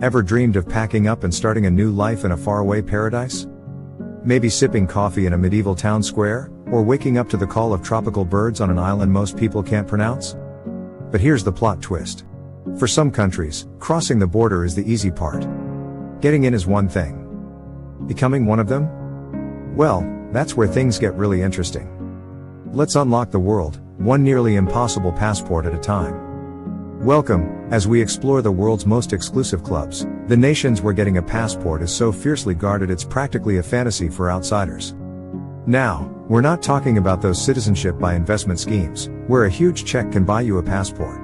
Ever dreamed of packing up and starting a new life in a faraway paradise? Maybe sipping coffee in a medieval town square, or waking up to the call of tropical birds on an island most people can't pronounce? But here's the plot twist. For some countries, crossing the border is the easy part. Getting in is one thing. Becoming one of them? Well, that's where things get really interesting. Let's unlock the world, one nearly impossible passport at a time. Welcome, as we explore the world's most exclusive clubs, the nations where getting a passport is so fiercely guarded it's practically a fantasy for outsiders. Now, we're not talking about those citizenship by investment schemes, where a huge check can buy you a passport.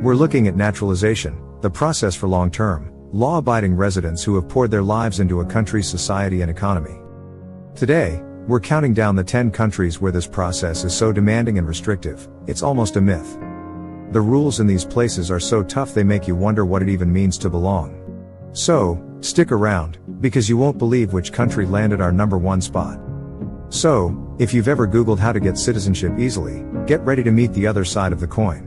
We're looking at naturalization, the process for long-term, law-abiding residents who have poured their lives into a country's society and economy. Today, we're counting down the 10 countries where this process is so demanding and restrictive, it's almost a myth. The rules in these places are so tough they make you wonder what it even means to belong. So, stick around, because you won't believe which country landed our number 1 spot. So, if you've ever Googled how to get citizenship easily, get ready to meet the other side of the coin.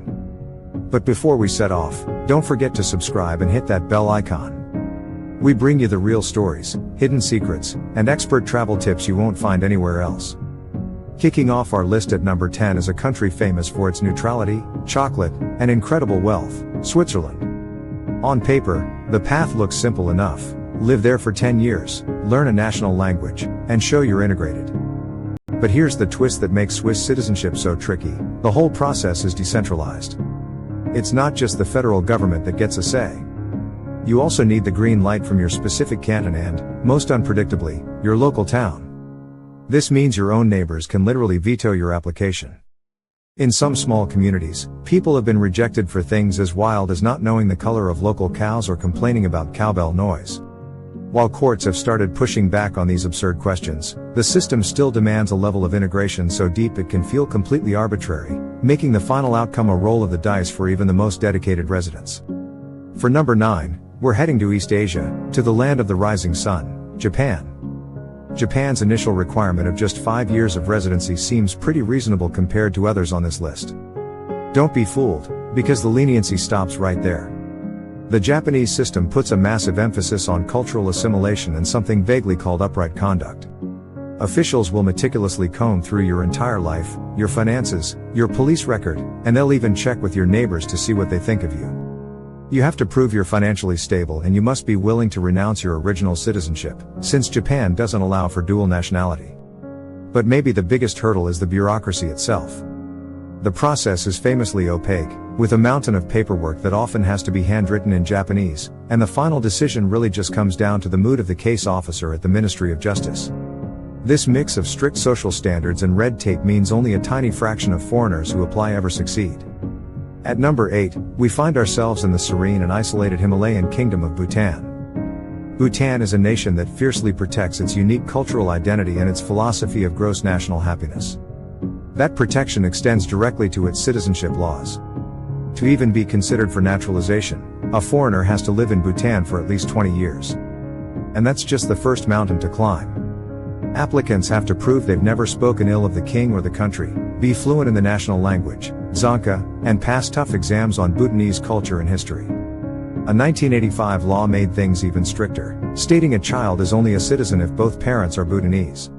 But before we set off, don't forget to subscribe and hit that bell icon. We bring you the real stories, hidden secrets, and expert travel tips you won't find anywhere else. Kicking off our list at number 10 is a country famous for its neutrality, chocolate, and incredible wealth, Switzerland. On paper, the path looks simple enough. Live there for 10 years, learn a national language, and show you're integrated. But here's the twist that makes Swiss citizenship so tricky: the whole process is decentralized. It's not just the federal government that gets a say. You also need the green light from your specific canton and, most unpredictably, your local town. This means your own neighbors can literally veto your application. In some small communities, people have been rejected for things as wild as not knowing the color of local cows or complaining about cowbell noise. While courts have started pushing back on these absurd questions, the system still demands a level of integration so deep it can feel completely arbitrary, making the final outcome a roll of the dice for even the most dedicated residents. For number 9, we're heading to East Asia, to the land of the rising sun, Japan. Japan's initial requirement of just 5 years of residency seems pretty reasonable compared to others on this list. Don't be fooled, because the leniency stops right there. The Japanese system puts a massive emphasis on cultural assimilation and something vaguely called upright conduct. Officials will meticulously comb through your entire life, your finances, your police record, and they'll even check with your neighbors to see what they think of you. You have to prove you're financially stable and you must be willing to renounce your original citizenship, since Japan doesn't allow for dual nationality. But maybe the biggest hurdle is the bureaucracy itself. The process is famously opaque, with a mountain of paperwork that often has to be handwritten in Japanese, and the final decision really just comes down to the mood of the case officer at the Ministry of Justice. This mix of strict social standards and red tape means only a tiny fraction of foreigners who apply ever succeed. At number 8, we find ourselves in the serene and isolated Himalayan kingdom of Bhutan. Bhutan is a nation that fiercely protects its unique cultural identity and its philosophy of gross national happiness. That protection extends directly to its citizenship laws. To even be considered for naturalization, a foreigner has to live in Bhutan for at least 20 years. And that's just the first mountain to climb. Applicants have to prove they've never spoken ill of the king or the country, be fluent in the national language, Dzongkha, and pass tough exams on Bhutanese culture and history. A 1985 law made things even stricter, stating a child is only a citizen if both parents are Bhutanese.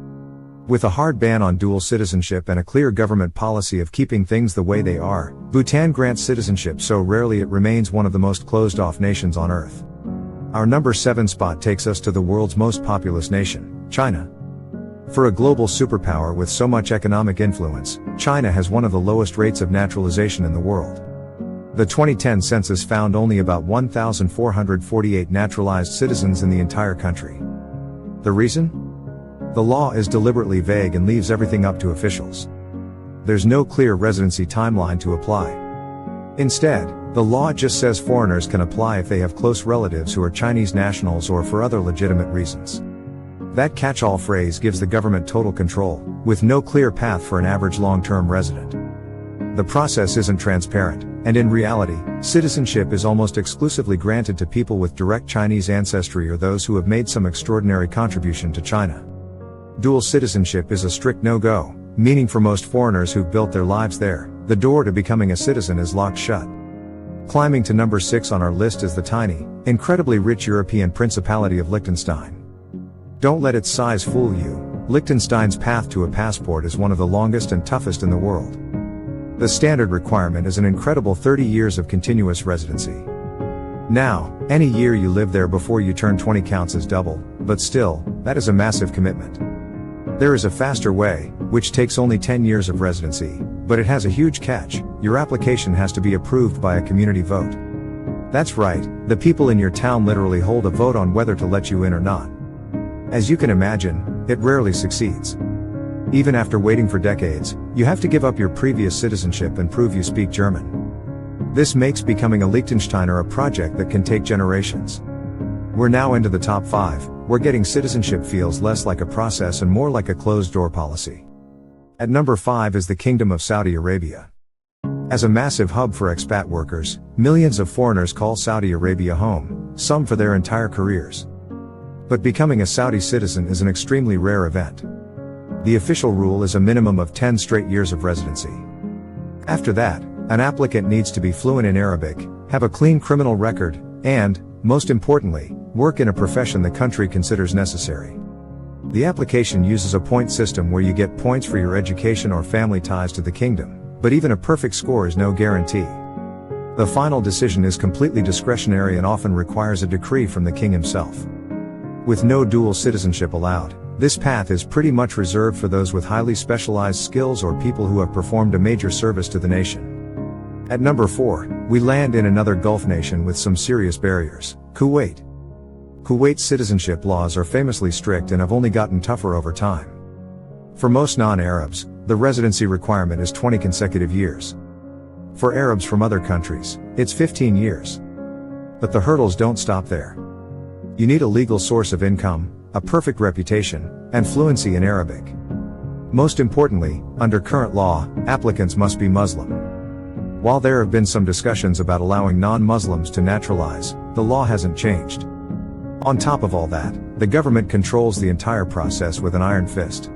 With a hard ban on dual citizenship and a clear government policy of keeping things the way they are, Bhutan grants citizenship so rarely it remains one of the most closed-off nations on earth. Our number 7 spot takes us to the world's most populous nation, China. For a global superpower with so much economic influence, China has one of the lowest rates of naturalization in the world. The 2010 census found only about 1,448 naturalized citizens in the entire country. The reason? The law is deliberately vague and leaves everything up to officials. There's no clear residency timeline to apply. Instead, the law just says foreigners can apply if they have close relatives who are Chinese nationals or for other legitimate reasons. That catch-all phrase gives the government total control, with no clear path for an average long-term resident. The process isn't transparent, and in reality, citizenship is almost exclusively granted to people with direct Chinese ancestry or those who have made some extraordinary contribution to China. Dual citizenship is a strict no-go, meaning for most foreigners who've built their lives there, the door to becoming a citizen is locked shut. Climbing to number 6 on our list is the tiny, incredibly rich European Principality of Liechtenstein. Don't let its size fool you. Liechtenstein's path to a passport is one of the longest and toughest in the world. The standard requirement is an incredible 30 years of continuous residency. Now, any year you live there before you turn 20 counts as double, but still, that is a massive commitment. There is a faster way, which takes only 10 years of residency, but it has a huge catch: your application has to be approved by a community vote. That's right, the people in your town literally hold a vote on whether to let you in or not. As you can imagine, it rarely succeeds. Even after waiting for decades, you have to give up your previous citizenship and prove you speak German. This makes becoming a Liechtensteiner a project that can take generations. We're now into the top 5, where getting citizenship feels less like a process and more like a closed-door policy. At number 5 is the Kingdom of Saudi Arabia. As a massive hub for expat workers, millions of foreigners call Saudi Arabia home, some for their entire careers. But becoming a Saudi citizen is an extremely rare event. The official rule is a minimum of 10 straight years of residency. After that, an applicant needs to be fluent in Arabic, have a clean criminal record, and, most importantly, work in a profession the country considers necessary. The application uses a point system where you get points for your education or family ties to the kingdom, but even a perfect score is no guarantee. The final decision is completely discretionary and often requires a decree from the king himself. With no dual citizenship allowed, this path is pretty much reserved for those with highly specialized skills or people who have performed a major service to the nation. At number 4, we land in another Gulf nation with some serious barriers: Kuwait. Kuwait's citizenship laws are famously strict and have only gotten tougher over time. For most non-Arabs, the residency requirement is 20 consecutive years. For Arabs from other countries, it's 15 years. But the hurdles don't stop there. You need a legal source of income, a perfect reputation, and fluency in Arabic. Most importantly, under current law, applicants must be Muslim. While there have been some discussions about allowing non-Muslims to naturalize, the law hasn't changed. On top of all that, the government controls the entire process with an iron fist.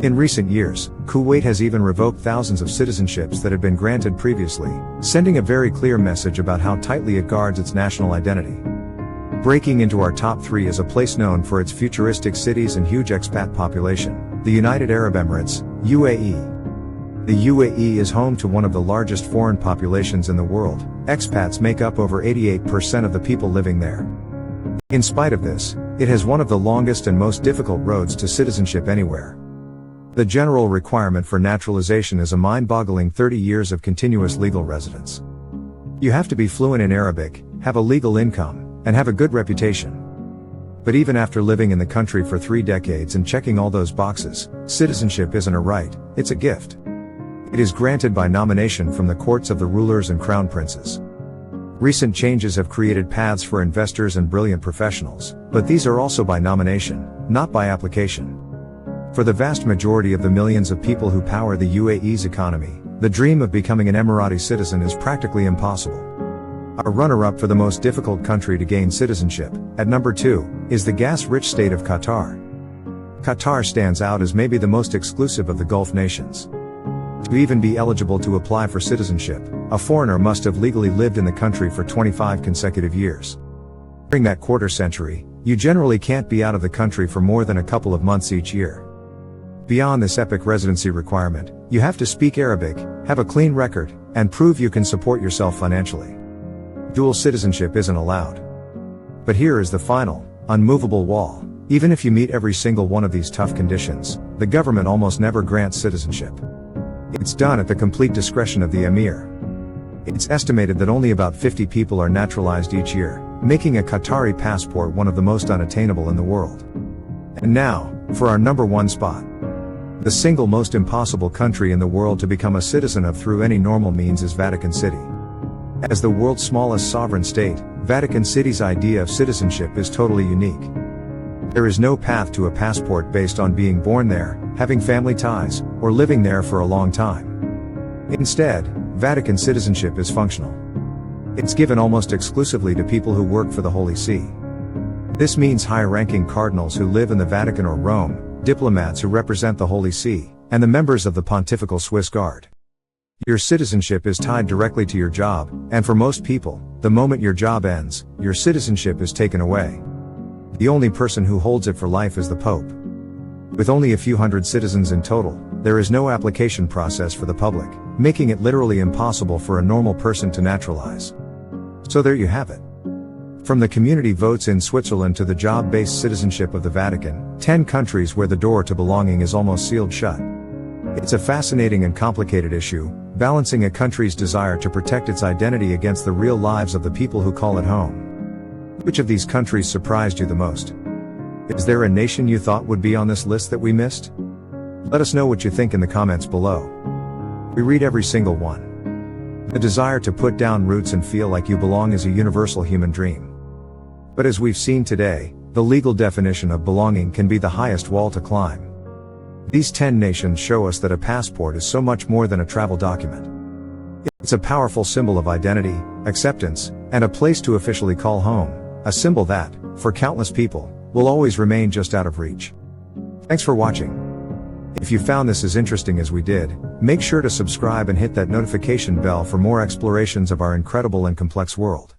In recent years, Kuwait has even revoked thousands of citizenships that had been granted previously, sending a very clear message about how tightly it guards its national identity. Breaking into our top 3 is a place known for its futuristic cities and huge expat population, the United Arab Emirates, UAE. The UAE is home to one of the largest foreign populations in the world. Expats make up over 88% of the people living there. In spite of this, it has one of the longest and most difficult roads to citizenship anywhere. The general requirement for naturalization is a mind-boggling 30 years of continuous legal residence. You have to be fluent in Arabic, have a legal income, and have a good reputation. But even after living in the country for 3 decades and checking all those boxes, citizenship isn't a right, it's a gift. It is granted by nomination from the courts of the rulers and crown princes. Recent changes have created paths for investors and brilliant professionals, but these are also by nomination, not by application. For the vast majority of the millions of people who power the UAE's economy, the dream of becoming an Emirati citizen is practically impossible. Our runner-up for the most difficult country to gain citizenship, at number 2, is the gas-rich state of Qatar. Qatar stands out as maybe the most exclusive of the Gulf nations. To even be eligible to apply for citizenship, a foreigner must have legally lived in the country for 25 consecutive years. During that quarter century, you generally can't be out of the country for more than a couple of months each year. Beyond this epic residency requirement, you have to speak Arabic, have a clean record, and prove you can support yourself financially. Dual citizenship isn't allowed. But here is the final, unmovable wall: even if you meet every single one of these tough conditions, the government almost never grants citizenship. It's done at the complete discretion of the emir. It's estimated that only about 50 people are naturalized each year, making a Qatari passport one of the most unattainable in the world. And now, for our number 1 spot. The single most impossible country in the world to become a citizen of through any normal means is Vatican City. As the world's smallest sovereign state, Vatican City's idea of citizenship is totally unique. There is no path to a passport based on being born there, having family ties, or living there for a long time. Instead, Vatican citizenship is functional. It's given almost exclusively to people who work for the Holy See. This means high-ranking cardinals who live in the Vatican or Rome, diplomats who represent the Holy See, and the members of the Pontifical Swiss Guard. Your citizenship is tied directly to your job, and for most people, the moment your job ends, your citizenship is taken away. The only person who holds it for life is the Pope. With only a few hundred citizens in total, there is no application process for the public, making it literally impossible for a normal person to naturalize. So there you have it. From the community votes in Switzerland to the job-based citizenship of the Vatican, 10 countries where the door to belonging is almost sealed shut. It's a fascinating and complicated issue, balancing a country's desire to protect its identity against the real lives of the people who call it home. Which of these countries surprised you the most? Is there a nation you thought would be on this list that we missed? Let us know what you think in the comments below. We read every single one. The desire to put down roots and feel like you belong is a universal human dream. But as we've seen today, the legal definition of belonging can be the highest wall to climb. These 10 nations show us that a passport is so much more than a travel document. It's a powerful symbol of identity, acceptance, and a place to officially call home, a symbol that, for countless people, will always remain just out of reach. Thanks for watching. If you found this as interesting as we did, make sure to subscribe and hit that notification bell for more explorations of our incredible and complex world.